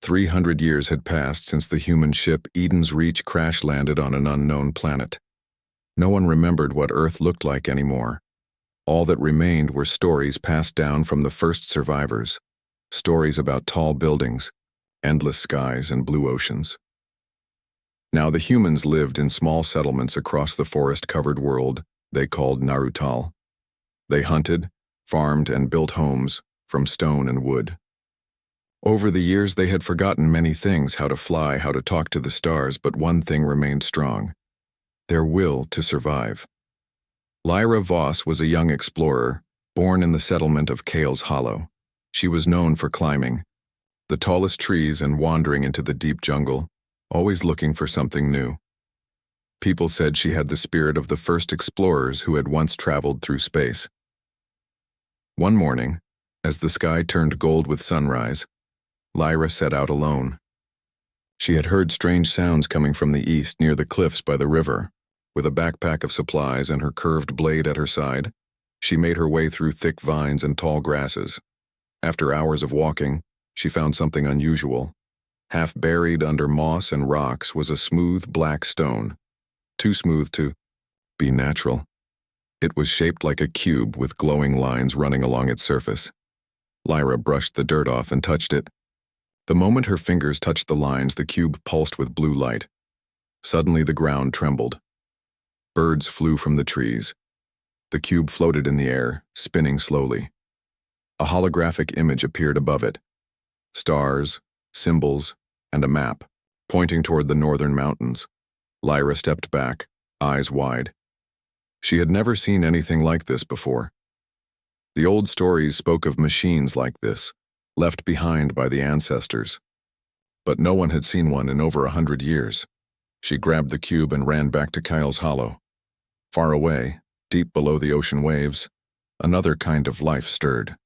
300 years had passed since the human ship Eden's Reach crash-landed on an unknown planet. No one remembered what Earth looked like anymore. All that remained were stories passed down from the first survivors. Stories about tall buildings, endless skies, and blue oceans. Now the humans lived in small settlements across the forest-covered world they called Narutal. They hunted, farmed, and built homes from stone and wood. Over the years they had forgotten many things, how to fly, how to talk to the stars, but one thing remained strong: their will to survive. Lyra Voss was a young explorer, born in the settlement of Kale's Hollow. She was known for climbing the tallest trees and wandering into the deep jungle, always looking for something new. People said she had the spirit of the first explorers who had once traveled through space. One morning, as the sky turned gold with sunrise, Lyra set out alone. She had heard strange sounds coming from the east near the cliffs by the river. With a backpack of supplies and her curved blade at her side, she made her way through thick vines and tall grasses. After hours of walking, she found something unusual. Half buried under moss and rocks was a smooth black stone, too smooth to be natural. It was shaped like a cube with glowing lines running along its surface. Lyra brushed the dirt off and touched it. The moment her fingers touched the lines, the cube pulsed with blue light. Suddenly the ground trembled. Birds flew from the trees. The cube floated in the air, spinning slowly. A holographic image appeared above it. Stars, symbols, and a map, pointing toward the northern mountains. Lyra stepped back, eyes wide. She had never seen anything like this before. The old stories spoke of machines like this, left behind by the ancestors. But no one had seen one in over 100 years. She grabbed the cube and ran back to Kyle's Hollow. Far away, deep below the ocean waves, another kind of life stirred.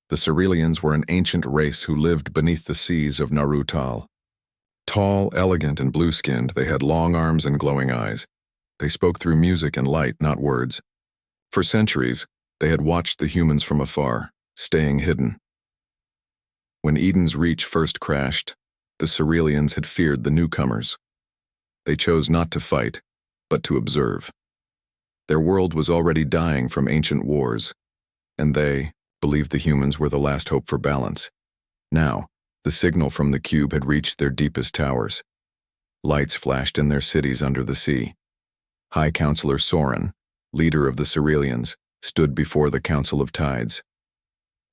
The Cerealians were an ancient race who lived beneath the seas of Narutal. Tall, elegant, and blue-skinned, they had long arms and glowing eyes. They spoke through music and light, not words. For centuries, they had watched the humans from afar, staying hidden. When Eden's Reach first crashed, the Cerealians had feared the newcomers. They chose not to fight, but to observe. Their world was already dying from ancient wars, and they believed the humans were the last hope for balance. Now, the signal from the cube had reached their deepest towers. Lights flashed in their cities under the sea. High Counselor Soren, leader of the Cerealians, stood before the Council of Tides.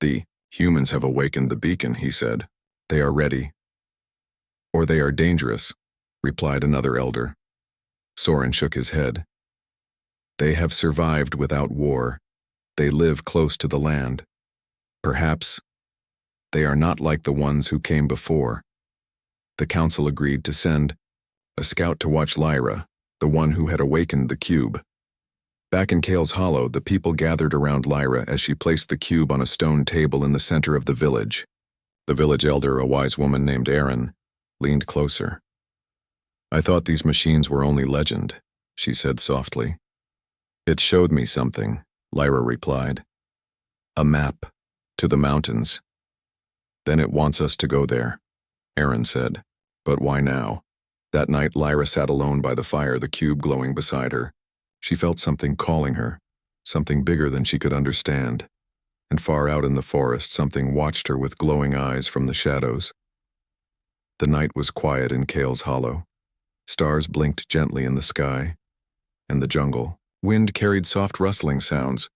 "The humans have awakened the beacon," he said. "They are ready." "Or they are dangerous," replied another elder. Soren shook his head. "They have survived without war. They live close to the land. Perhaps they are not like the ones who came before." The council agreed to send a scout to watch Lyra, the one who had awakened the cube. Back in Kale's Hollow, the people gathered around Lyra as she placed the cube on a stone table in the center of the village. The village elder, a wise woman named Erin, leaned closer. "I thought these machines were only legend," she said softly. "It showed me something," Lyra replied. "A map to the mountains." "Then it wants us to go there," Erin said. "But why now?" That night, Lyra sat alone by the fire, the cube glowing beside her. She felt something calling her, something bigger than she could understand. And far out in the forest, something watched her with glowing eyes from the shadows. The night was quiet in Kale's Hollow. Stars blinked gently in the sky. And the jungle. Wind carried soft rustling sounds.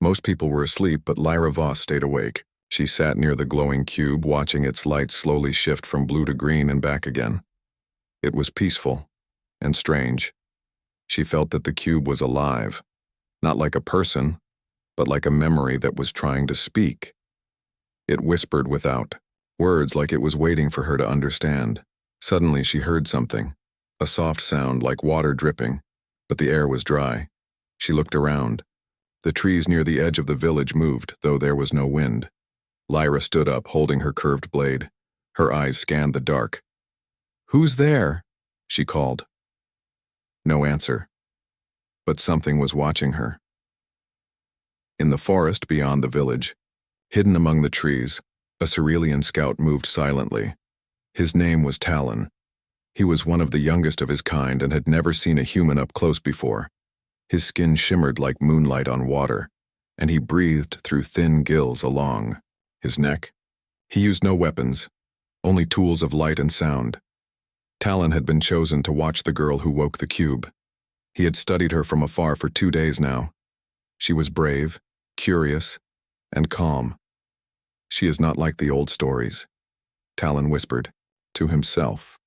Most people were asleep, but Lyra Voss stayed awake. She sat near the glowing cube, watching its light slowly shift from blue to green and back again. It was peaceful and strange. She felt that the cube was alive, not like a person, but like a memory that was trying to speak. It whispered without words, like it was waiting for her to understand. Suddenly she heard something, a soft sound like water dripping, but the air was dry. She looked around. The trees near the edge of the village moved, though there was no wind. Lyra stood up, holding her curved blade. Her eyes scanned the dark. "Who's there?" she called. No answer. But something was watching her. In the forest beyond the village, hidden among the trees, a Cerealian scout moved silently. His name was Talon. He was one of the youngest of his kind and had never seen a human up close before. His skin shimmered like moonlight on water, and he breathed through thin gills along his neck. He used no weapons, only tools of light and sound. Talon had been chosen to watch the girl who woke the cube. He had studied her from afar for 2 days now. She was brave, curious, and calm. She is not like the old stories, Talon whispered, to himself.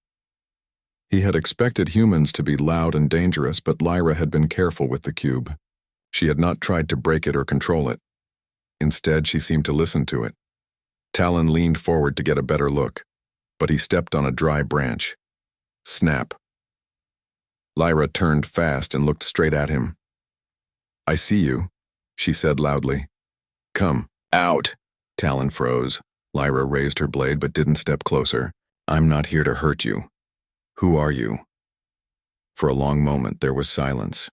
He had expected humans to be loud and dangerous, but Lyra had been careful with the cube. She had not tried to break it or control it. Instead, she seemed to listen to it. Talon leaned forward to get a better look, but he stepped on a dry branch. Snap. Lyra turned fast and looked straight at him. "I see you," she said loudly. "Come, out." Talon froze. Lyra raised her blade but didn't step closer. "I'm not here to hurt you. Who are you?" For a long moment there was silence.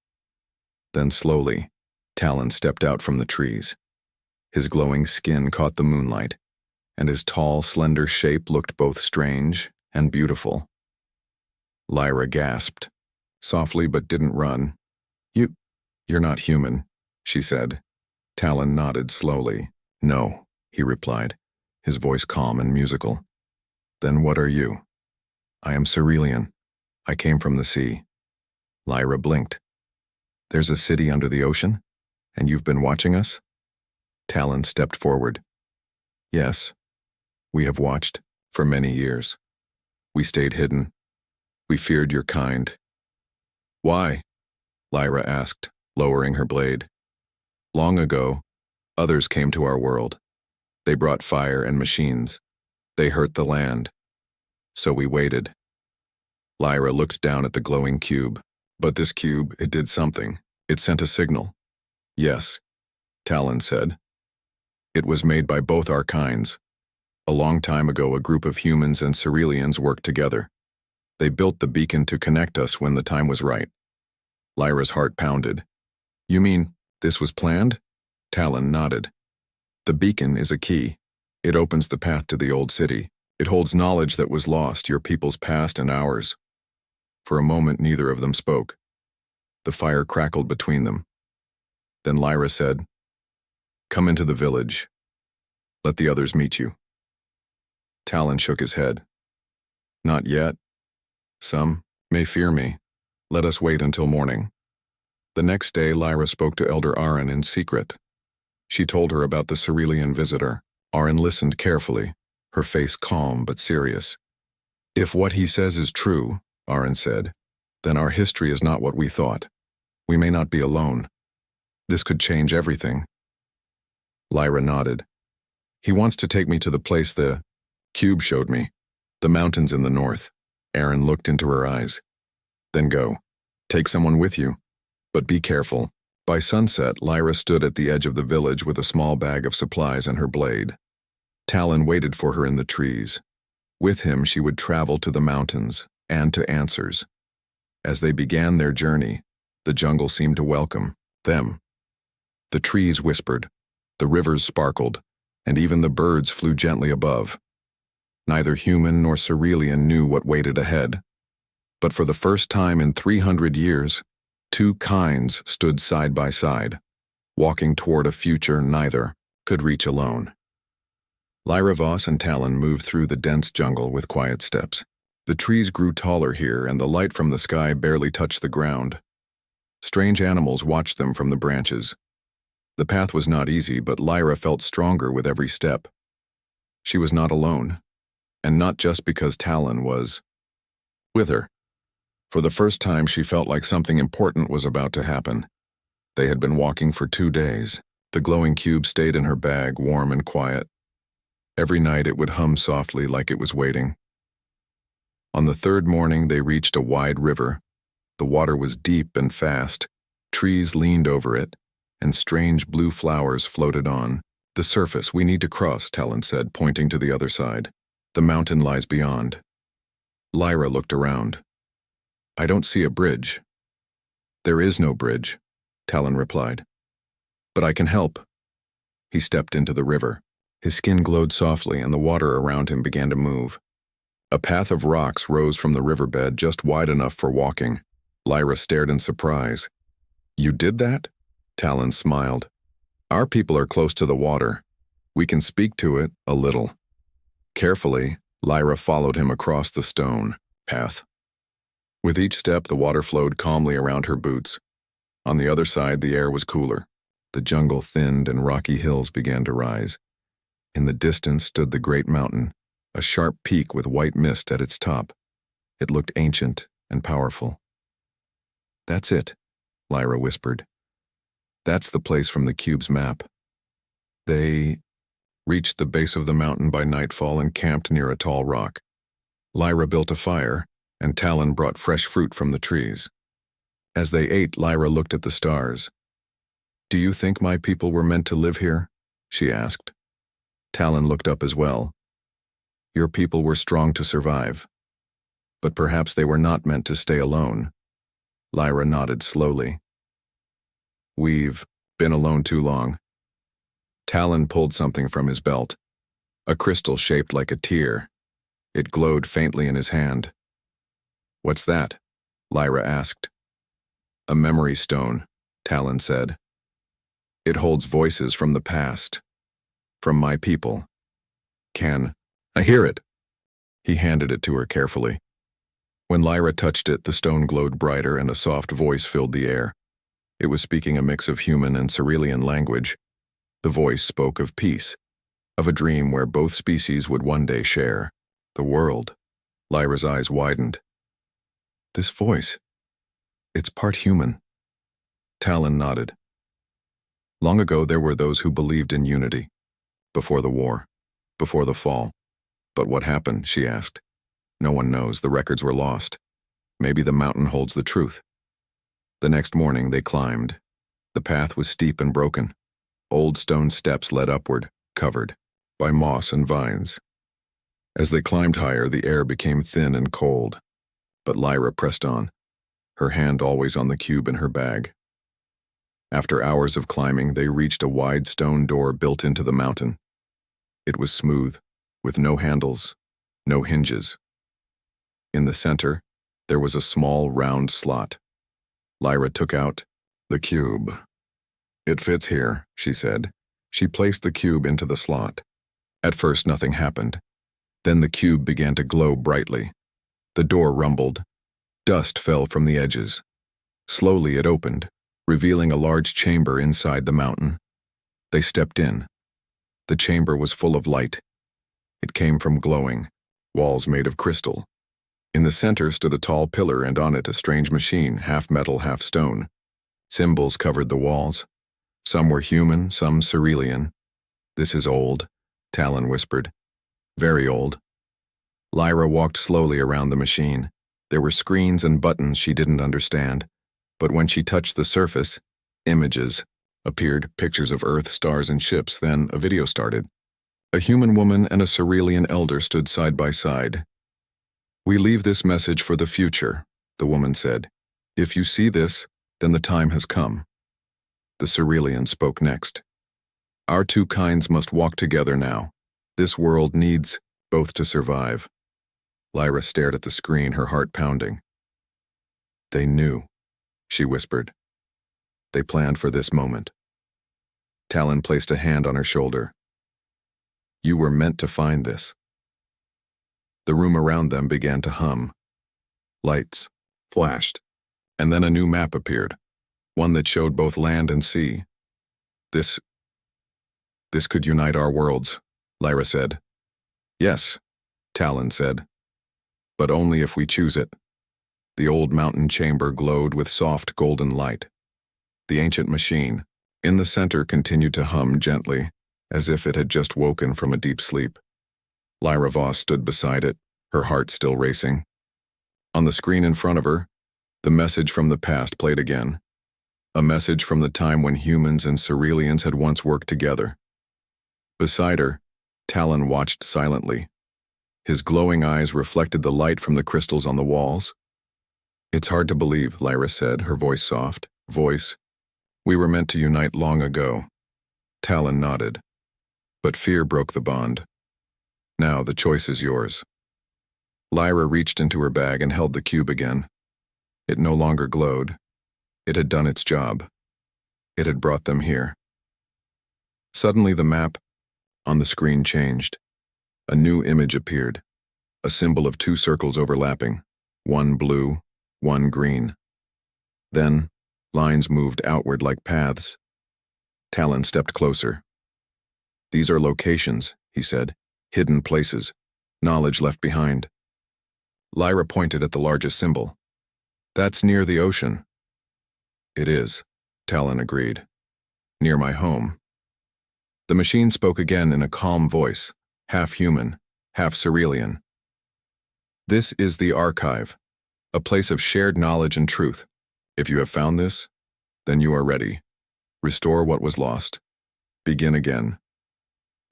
Then slowly, Talon stepped out from the trees. His glowing skin caught the moonlight, and his tall, slender shape looked both strange and beautiful. Lyra gasped, softly but didn't run. You're not human," she said. Talon nodded slowly. "No," he replied, his voice calm and musical. "Then what are you?" "I am Cerulean. I came from the sea." Lyra blinked. "There's a city under the ocean? And you've been watching us?" Talon stepped forward. "Yes, we have watched for many years. We stayed hidden. We feared your kind." "Why?" Lyra asked, lowering her blade. "Long ago, others came to our world. They brought fire and machines. They hurt the land. So we waited." Lyra looked down at the glowing cube. "But this cube, it did something. It sent a signal." "Yes," Talon said. "It was made by both our kinds. A long time ago, a group of humans and Ceruleans worked together. They built the beacon to connect us when the time was right." Lyra's heart pounded. "You mean this was planned?" Talon nodded. "The beacon is a key. It opens the path to the old city. It holds knowledge that was lost, your people's past and ours." For a moment, neither of them spoke. The fire crackled between them. Then Lyra said, "Come into the village. Let the others meet you." Talon shook his head. "Not yet. Some may fear me. Let us wait until morning." The next day, Lyra spoke to Elder Aaron in secret. She told her about the Cerulean visitor. Aaron listened carefully, her face calm but serious. "If what he says is true," Aaron said, "then our history is not what we thought. We may not be alone. This could change everything." Lyra nodded. "He wants to take me to the place the cube showed me, the mountains in the north." Aaron looked into her eyes. "Then go. Take someone with you. But be careful." By sunset, Lyra stood at the edge of the village with a small bag of supplies and her blade. Talon waited for her in the trees. With him, she would travel to the mountains and to answers. As they began their journey, the jungle seemed to welcome them. The trees whispered, the rivers sparkled, and even the birds flew gently above. Neither human nor Cerulean knew what waited ahead. But for the first time in 300 years, two kinds stood side by side, walking toward a future neither could reach alone. Lyra Voss and Talon moved through the dense jungle with quiet steps. The trees grew taller here, and the light from the sky barely touched the ground. Strange animals watched them from the branches. The path was not easy, but Lyra felt stronger with every step. She was not alone, and not just because Talon was with her. For the first time, she felt like something important was about to happen. They had been walking for 2 days. The glowing cube stayed in her bag, warm and quiet. Every night it would hum softly like it was waiting. On the third morning, they reached a wide river. The water was deep and fast. Trees leaned over it, and strange blue flowers floated on. "The surface we need to cross," Talon said, pointing to the other side. "The mountain lies beyond." Lyra looked around. "I don't see a bridge." "There is no bridge," Talon replied. "But I can help." He stepped into the river. His skin glowed softly, and the water around him began to move. A path of rocks rose from the riverbed just wide enough for walking. Lyra stared in surprise. "You did that?" Talon smiled. "Our people are close to the water. We can speak to it a little." Carefully, Lyra followed him across the stone path. With each step, the water flowed calmly around her boots. On the other side, the air was cooler. The jungle thinned and rocky hills began to rise. In the distance stood the great mountain, a sharp peak with white mist at its top. It looked ancient and powerful. "That's it," Lyra whispered. "That's the place from the cube's map." They reached the base of the mountain by nightfall and camped near a tall rock. Lyra built a fire, and Talon brought fresh fruit from the trees. As they ate, Lyra looked at the stars. "Do you think my people were meant to live here?" she asked. Talon looked up as well. "Your people were strong to survive. But perhaps they were not meant to stay alone." Lyra nodded slowly. "We've been alone too long." Talon pulled something from his belt, a crystal shaped like a tear. It glowed faintly in his hand. "What's that?" Lyra asked. "A memory stone," Talon said. "It holds voices from the past, from my people. Can I hear it?" He handed it to her carefully. When Lyra touched it, the stone glowed brighter and a soft voice filled the air. It was speaking a mix of human and Cerealian language. The voice spoke of peace, of a dream where both species would one day share the world. Lyra's eyes widened. "This voice, it's part human." Talon nodded. "Long ago there were those who believed in unity. Before the war, before the fall. But what happened?" she asked. "No one knows. The records were lost. Maybe the mountain holds the truth." The next morning they climbed. The path was steep and broken. Old stone steps led upward, covered by moss and vines. As they climbed higher, the air became thin and cold. But Lyra pressed on, her hand always on the cube in her bag. After hours of climbing, they reached a wide stone door built into the mountain. It was smooth, with no handles, no hinges. In the center, there was a small round slot. Lyra took out the cube. "It fits here," she said. She placed the cube into the slot. At first, nothing happened. Then the cube began to glow brightly. The door rumbled. Dust fell from the edges. Slowly it opened, revealing a large chamber inside the mountain. They stepped in. The chamber was full of light. It came from glowing walls made of crystal. In the center stood a tall pillar and on it a strange machine, half metal, half stone. Symbols covered the walls. Some were human, some Cerealian. "This is old," Talon whispered. "Very old." Lyra walked slowly around the machine. There were screens and buttons she didn't understand. But when she touched the surface, images appeared, pictures of Earth, stars, and ships. Then a video started. A human woman and a Cerealian elder stood side by side. "We leave this message for the future," the woman said. "If you see this, then the time has come." The Cerealian spoke next. "Our two kinds must walk together now. This world needs both to survive." Lyra stared at the screen, her heart pounding. "They knew," she whispered. "They planned for this moment." Talon placed a hand on her shoulder. "You were meant to find this." The room around them began to hum. Lights flashed, and then a new map appeared, one that showed both land and sea. This could unite our worlds," Lyra said. "Yes," Talon said. "But only if we choose it." The old mountain chamber glowed with soft golden light. The ancient machine, in the center, continued to hum gently, as if it had just woken from a deep sleep. Lyra Voss stood beside it, her heart still racing. On the screen in front of her, the message from the past played again. A message from the time when humans and Cerealians had once worked together. Beside her, Talon watched silently. His glowing eyes reflected the light from the crystals on the walls. "It's hard to believe," Lyra said, her voice soft. "We were meant to unite long ago." Talon nodded. "But fear broke the bond. Now the choice is yours." Lyra reached into her bag and held the cube again. It no longer glowed. It had done its job. It had brought them here. Suddenly the map on the screen changed. A new image appeared, a symbol of two circles overlapping, one blue, one green. Then, lines moved outward like paths. Talon stepped closer. "These are locations," he said, "hidden places, knowledge left behind." Lyra pointed at the largest symbol. "That's near the ocean." "It is," Talon agreed. "Near my home." The machine spoke again in a calm voice, half human, half Cerealian. "This is the archive, a place of shared knowledge and truth. If you have found this, then you are ready. Restore what was lost. Begin again."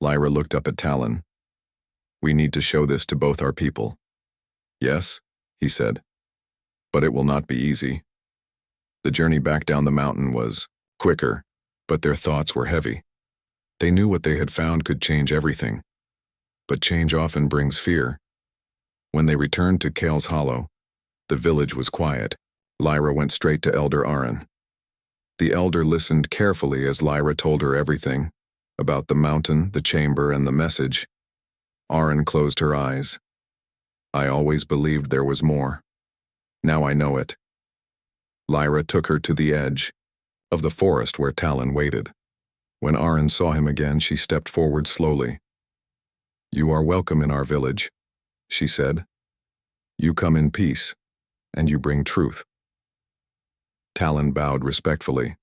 Lyra looked up at Talon. "We need to show this to both our people." "Yes," he said, "but it will not be easy." The journey back down the mountain was quicker, but their thoughts were heavy. They knew what they had found could change everything, but change often brings fear. When they returned to Kale's Hollow, the village was quiet. Lyra went straight to Elder Aaron. The elder listened carefully as Lyra told her everything, about the mountain, the chamber, and the message. Aaron closed her eyes. "I always believed there was more. Now I know it." Lyra took her to the edge of the forest where Talon waited. When Aaron saw him again, she stepped forward slowly. "You are welcome in our village," she said. "You come in peace, and you bring truth." Talon bowed respectfully.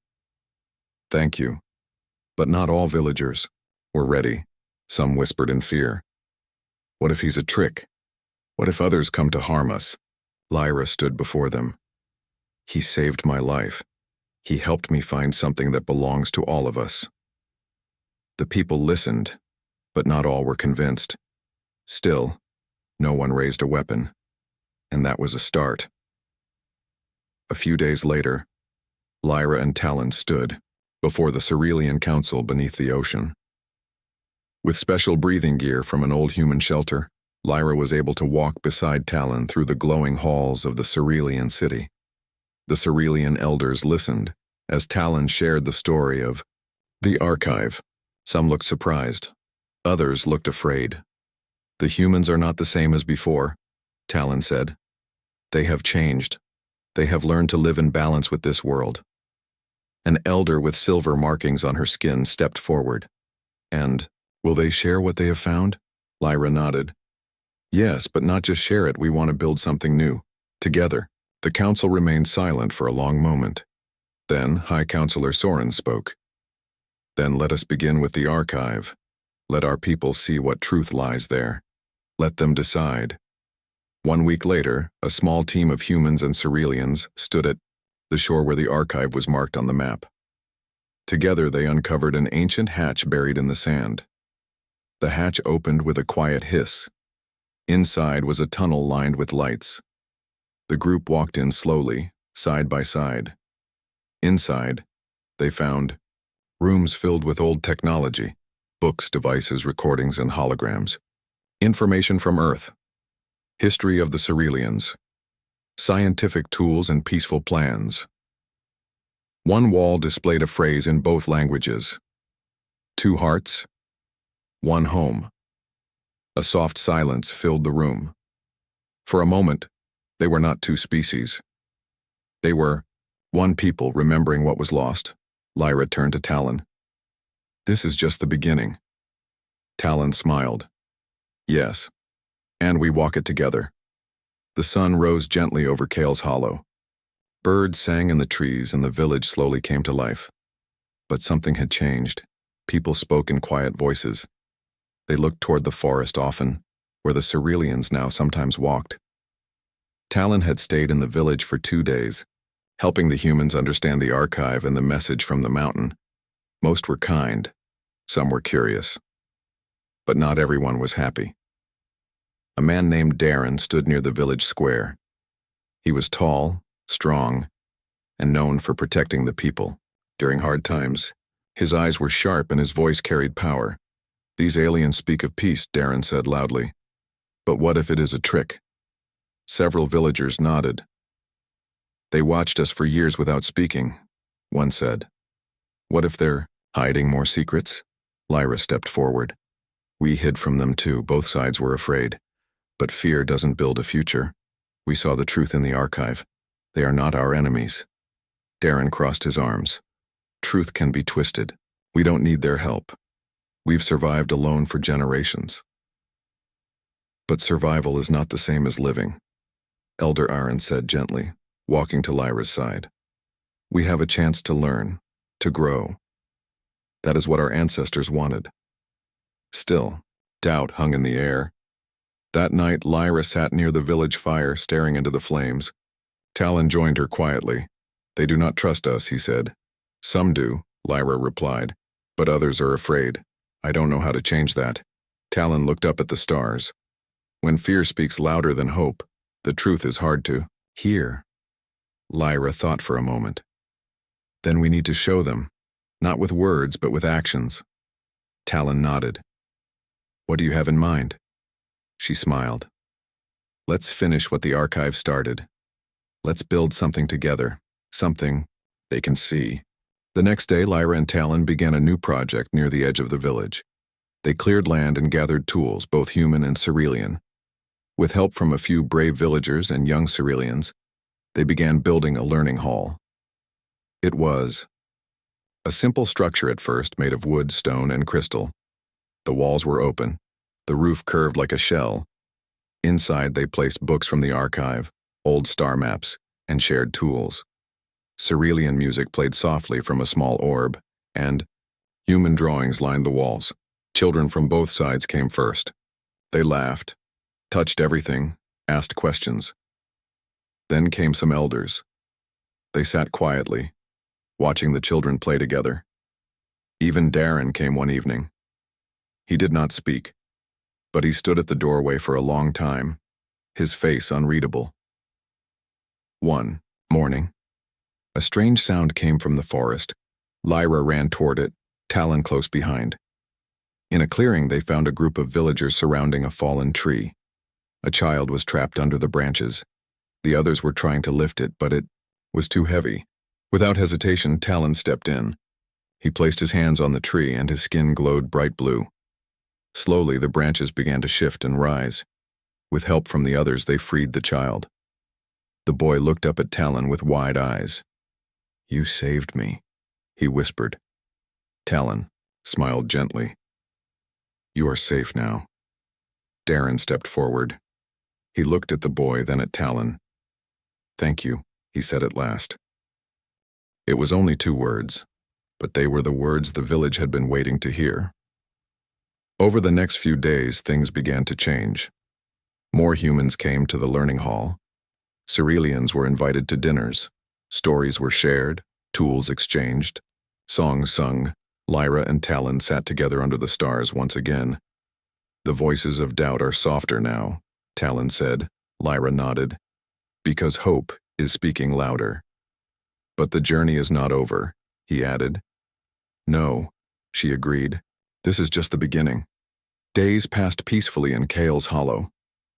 "Thank you." But not all villagers were ready. Some whispered in fear. "What if he's a trick? What if others come to harm us?" Lyra stood before them. "He saved my life. He helped me find something that belongs to all of us." The people listened, but not all were convinced. Still, no one raised a weapon, and that was a start. A few days later, Lyra and Talon stood before the Cerealian Council beneath the ocean. With special breathing gear from an old human shelter, Lyra was able to walk beside Talon through the glowing halls of the Cerealian city. The Cerealian elders listened as Talon shared the story of the archive. Some looked surprised. Others looked afraid. "The humans are not the same as before," Talon said. "They have changed. They have learned to live in balance with this world." An elder with silver markings on her skin stepped forward. "And will they share what they have found?" Lyra nodded. "Yes, but not just share it. We want to build something new. Together." The council remained silent for a long moment. Then High Counselor Soren spoke. "Then let us begin with the archive. Let our people see what truth lies there. Let them decide." 1 week later, a small team of humans and Cerealians stood at the shore where the archive was marked on the map. Together they uncovered an ancient hatch buried in the sand. The hatch opened with a quiet hiss. Inside was a tunnel lined with lights. The group walked in slowly, side by side. Inside, they found rooms filled with old technology, books, devices, recordings, and holograms. Information from Earth. History of the Cerealians. Scientific tools and peaceful plans. One wall displayed a phrase in both languages. 2 hearts, 1 home. A soft silence filled the room. For a moment, they were not 2 species. They were 1 people remembering what was lost. Lyra turned to Talon. "This is just the beginning." Talon smiled. "Yes, and we walk it together." The sun rose gently over Kale's Hollow. Birds sang in the trees and the village slowly came to life. But something had changed. People spoke in quiet voices. They looked toward the forest often, where the Cerealians now sometimes walked. Talon had stayed in the village for 2 days, helping the humans understand the archive and the message from the mountain. Most were kind, some were curious. But not everyone was happy. A man named Darren stood near the village square. He was tall, strong, and known for protecting the people. During hard times, his eyes were sharp and his voice carried power. "These aliens speak of peace," Darren said loudly. "But what if it is a trick? Several villagers nodded. They watched us for years without speaking, one said. What if they're hiding more secrets? Lyra stepped forward. We hid from them too, both sides were afraid. But fear doesn't build a future. We saw the truth in the archive. They are not our enemies. Darren crossed his arms. Truth can be twisted. We don't need their help. We've survived alone for generations. But survival is not the same as living, Elder Aaron said gently, walking to Lyra's side. We have a chance to learn, to grow. That is what our ancestors wanted. Still, doubt hung in the air. That night, Lyra sat near the village fire, staring into the flames. Talon joined her quietly. They do not trust us, he said. Some do, Lyra replied, but others are afraid. I don't know how to change that. Talon looked up at the stars. When fear speaks louder than hope, the truth is hard to hear. Lyra thought for a moment. Then we need to show them, not with words, but with actions. Talon nodded. What do you have in mind? She smiled. Let's finish what the archive started. Let's build something together, something they can see. The next day, Lyra and Talon began a new project near the edge of the village. They cleared land and gathered tools, both human and Cerealian. With help from a few brave villagers and young Cerealians, they began building a learning hall. It was a simple structure at first, made of wood, stone, and crystal. The walls were open, the roof curved like a shell. Inside, they placed books from the archive, old star maps, and shared tools. Cerealian music played softly from a small orb, and human drawings lined the walls. Children from both sides came first. They laughed, touched everything, asked questions. Then came some elders. They sat quietly, watching the children play together. Even Darren came one evening. He did not speak, but he stood at the doorway for a long time, his face unreadable. One morning, a strange sound came from the forest. Lyra ran toward it, Talon close behind. In a clearing, they found a group of villagers surrounding a fallen tree. A child was trapped under the branches. The others were trying to lift it, but it was too heavy. Without hesitation, Talon stepped in. He placed his hands on the tree, and his skin glowed bright blue. Slowly, the branches began to shift and rise. With help from the others, they freed the child. The boy looked up at Talon with wide eyes. You saved me, he whispered. Talon smiled gently. You are safe now. Darren stepped forward. He looked at the boy, then at Talon. Thank you, he said at last. It was only 2 words, but they were the words the village had been waiting to hear. Over the next few days, things began to change. More humans came to the learning hall. Cerealians were invited to dinners. Stories were shared, tools exchanged, songs sung. Lyra and Talon sat together under the stars once again. The voices of doubt are softer now, Talon said. Lyra nodded. Because hope is speaking louder. But the journey is not over, he added. No, she agreed. This is just the beginning. Days passed peacefully in Kale's Hollow.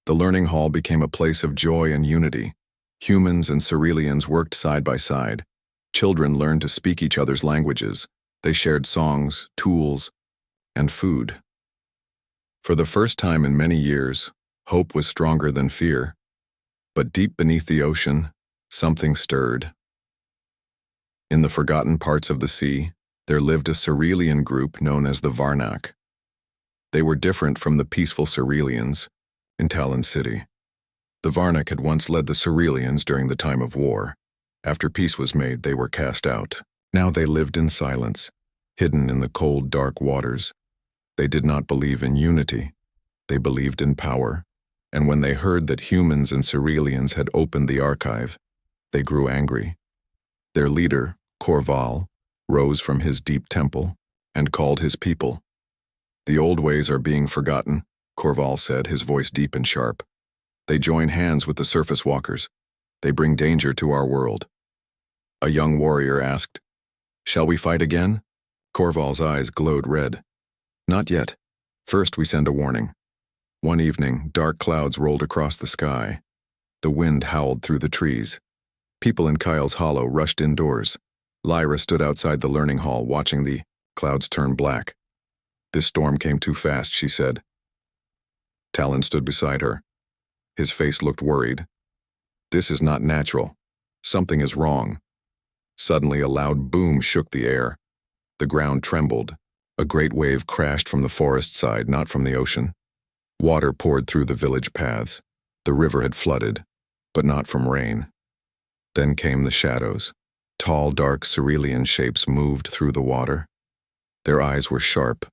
The learning hall became a place of joy and unity. Humans and Cerealians worked side by side. Children learned to speak each other's languages. They shared songs, tools, and food. For the first time in many years, hope was stronger than fear. But deep beneath the ocean, something stirred. In the forgotten parts of the sea, there lived a Cerealian group known as the Varnak. They were different from the peaceful Cerealians in Talon City. The Varnak had once led the Cerealians during the time of war. After peace was made, they were cast out. Now they lived in silence, hidden in the cold, dark waters. They did not believe in unity. They believed in power. And when they heard that humans and Cerealians had opened the archive, they grew angry. Their leader, Corval, rose from his deep temple and called his people. The old ways are being forgotten, Corval said, his voice deep and sharp. They join hands with the surface walkers. They bring danger to our world. A young warrior asked, Shall we fight again? Corval's eyes glowed red. Not yet. First we send a warning. One evening, dark clouds rolled across the sky. The wind howled through the trees. People in Kyle's Hollow rushed indoors. Lyra stood outside the learning hall watching the clouds turn black. This storm came too fast, she said. Talon stood beside her. His face looked worried. This is not natural. Something is wrong. Suddenly a loud boom shook the air. The ground trembled. A great wave crashed from the forest side, not from the ocean. Water poured through the village paths. The river had flooded, but not from rain. Then came the shadows. Tall, dark cerulean shapes moved through the water. Their eyes were sharp,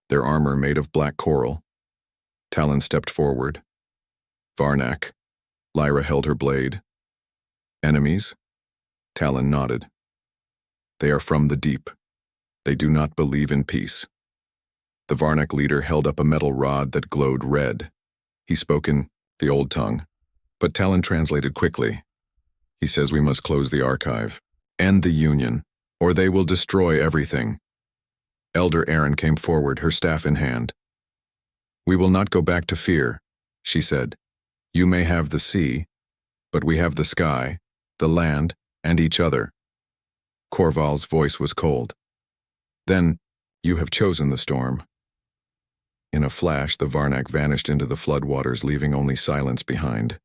their armor made of black coral. Talon stepped forward. Varnak. Lyra held her blade. Enemies? Talon nodded. They are from the deep. They do not believe in peace. The Varnak leader held up a metal rod that glowed red. He spoke in the old tongue, but Talon translated quickly. He says we must close the archive, end the union, or they will destroy everything. Elder Erin came forward, her staff in hand. We will not go back to fear, she said. You may have the sea, but we have the sky, the land, and each other. Korval's voice was cold. Then, you have chosen the storm. In a flash, the Varnak vanished into the floodwaters, leaving only silence behind.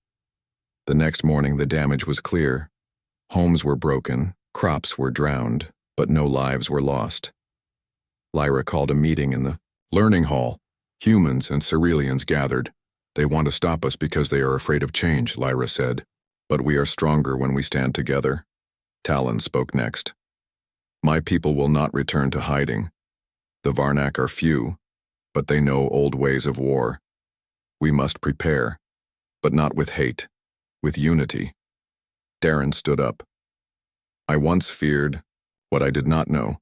The next morning, the damage was clear. Homes were broken, crops were drowned, but no lives were lost. Lyra called a meeting in the learning hall. Humans and Ceruleans gathered. They want to stop us because they are afraid of change, Lyra said. But we are stronger when we stand together. Talon spoke next. My people will not return to hiding. The Varnak are few, but they know old ways of war. We must prepare, but not with hate, with unity. Darren stood up. I once feared what I did not know.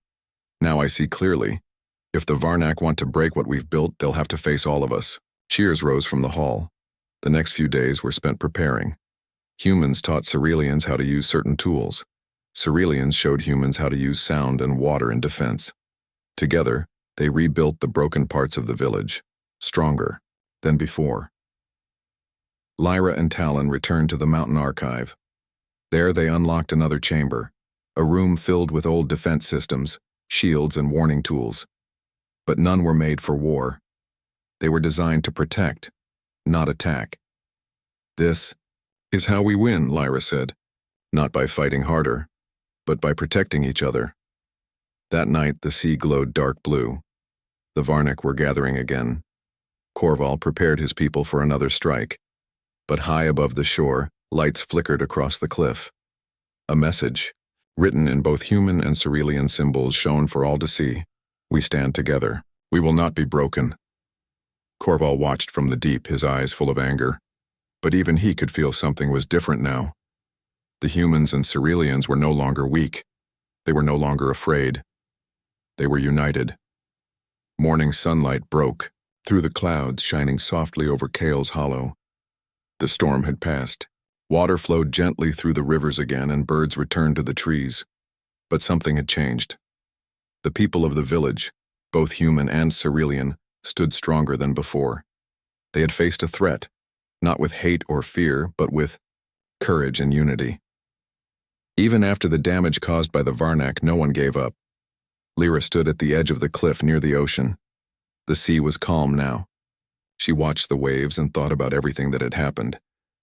Now I see clearly. If the Varnak want to break what we've built, they'll have to face all of us. Cheers rose from the hall. The next few days were spent preparing. Humans taught Ceruleans how to use certain tools. Ceruleans showed humans how to use sound and water in defense. Together, they rebuilt the broken parts of the village, stronger than before. Lyra and Talon returned to the mountain archive. There they unlocked another chamber, a room filled with old defense systems, shields and warning tools. But none were made for war. They were designed to protect, not attack. This is how we win, Lyra said, not by fighting harder, but by protecting each other. That night, the sea glowed dark blue. The Varnak were gathering again. Korval prepared his people for another strike. But high above the shore, lights flickered across the cliff. A message, written in both human and Cerulean symbols, shone for all to see. We stand together. We will not be broken. Korval watched from the deep, his eyes full of anger. But even he could feel something was different now. The humans and Ceruleans were no longer weak. They were no longer afraid. They were united. Morning sunlight broke, through the clouds shining softly over Kale's Hollow. The storm had passed. Water flowed gently through the rivers again, and birds returned to the trees. But something had changed. The people of the village, both human and Cerulean, stood stronger than before. They had faced a threat, not with hate or fear, but with courage and unity. Even after the damage caused by the Varnak, no one gave up. Lyra stood at the edge of the cliff near the ocean. The sea was calm now. She watched the waves and thought about everything that had happened,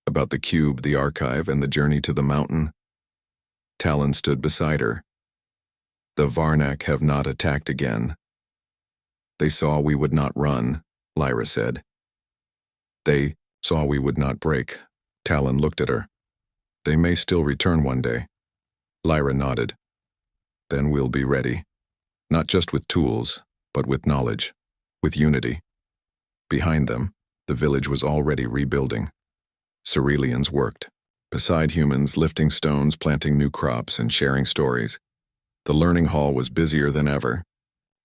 about the cube, the archive, and the journey to the mountain. Talon stood beside her. The Varnak have not attacked again. They saw we would not run, Lyra said. They saw we would not break. Talon looked at her. They may still return one day. Lyra nodded. Then we'll be ready. Not just with tools, but with knowledge, with unity. Behind them, the village was already rebuilding. Ceruleans worked, beside humans, lifting stones, planting new crops, and sharing stories. The learning hall was busier than ever.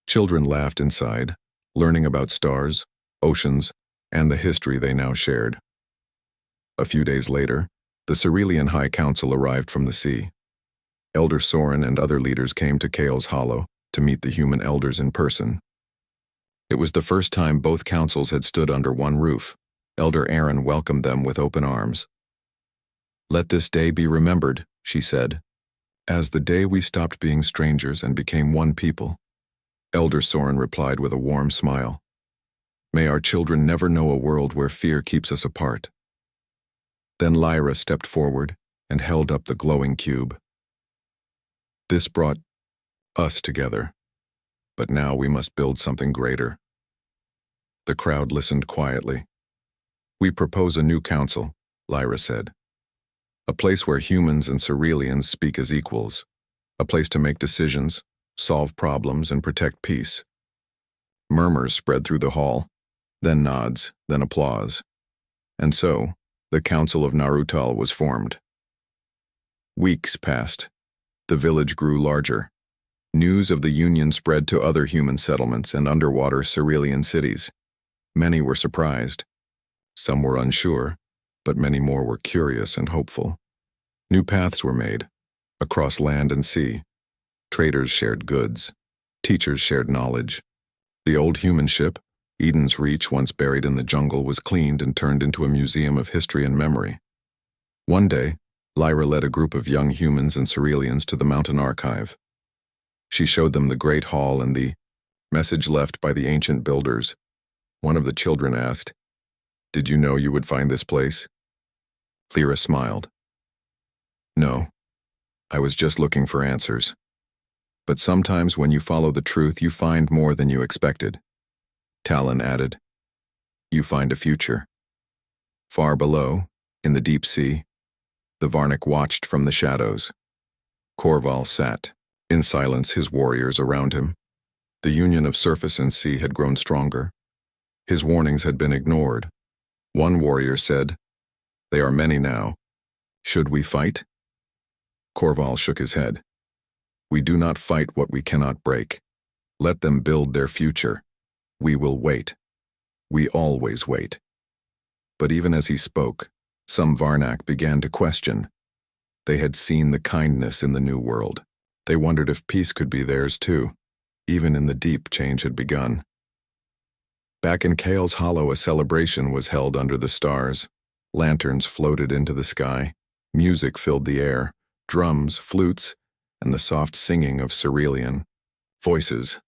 Children laughed inside, learning about stars, oceans, and the history they now shared. A few days later, the Cerulean High Council arrived from the sea. Elder Soren and other leaders came to Kale's Hollow to meet the human elders in person. It was the first time both councils had stood under one roof. Elder Erin welcomed them with open arms. Let this day be remembered, she said, as the day we stopped being strangers and became one people. Elder Soren replied with a warm smile. May our children never know a world where fear keeps us apart. Then Lyra stepped forward and held up the glowing cube. This brought us together, but now we must build something greater. The crowd listened quietly. We propose a new council, Lyra said. A place where humans and Cerealians speak as equals. A place to make decisions, solve problems, and protect peace. Murmurs spread through the hall, then nods, then applause. And so, the Council of Narutal was formed. Weeks passed. The village grew larger. News of the Union spread to other human settlements and underwater Cerealian cities. Many were surprised. Some were unsure, but many more were curious and hopeful. New paths were made, across land and sea. Traders shared goods. Teachers shared knowledge. The old human ship, Eden's Reach, once buried in the jungle, was cleaned and turned into a museum of history and memory. One day, Lyra led a group of young humans and Cerealians to the mountain archive. She showed them the great hall and the message left by the ancient builders. One of the children asked, "Did you know you would find this place?" Lyra smiled. "No, I was just looking for answers. But sometimes when you follow the truth, you find more than you expected." Talon added, "You find a future." Far below, in the deep sea, the Varnik watched from the shadows. Korval sat, in silence, his warriors around him. The union of surface and sea had grown stronger. His warnings had been ignored. One warrior said, "They are many now. Should we fight?" Korval shook his head. "We do not fight what we cannot break. Let them build their future. We will wait. We always wait." But even as he spoke, some Varnak began to question. They had seen the kindness in the new world. They wondered if peace could be theirs too. Even in the deep, change had begun. Back in Kale's Hollow, a celebration was held under the stars. Lanterns floated into the sky. Music filled the air. Drums, flutes, and the soft singing of Cerealian voices.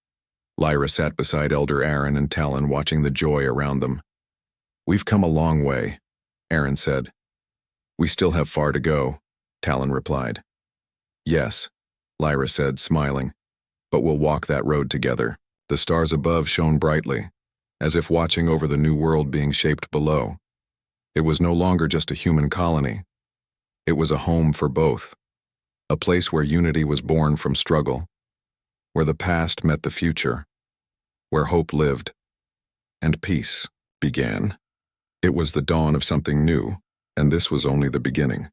Lyra sat beside Elder Aaron and Talon, watching the joy around them. "We've come a long way," Aaron said. "We still have far to go," Talon replied. "Yes," Lyra said, smiling, "but we'll walk that road together." The stars above shone brightly, as if watching over the new world being shaped below. It was no longer just a human colony. It was a home for both. A place where unity was born from struggle, where the past met the future, where hope lived, and peace began. It was the dawn of something new, and this was only the beginning.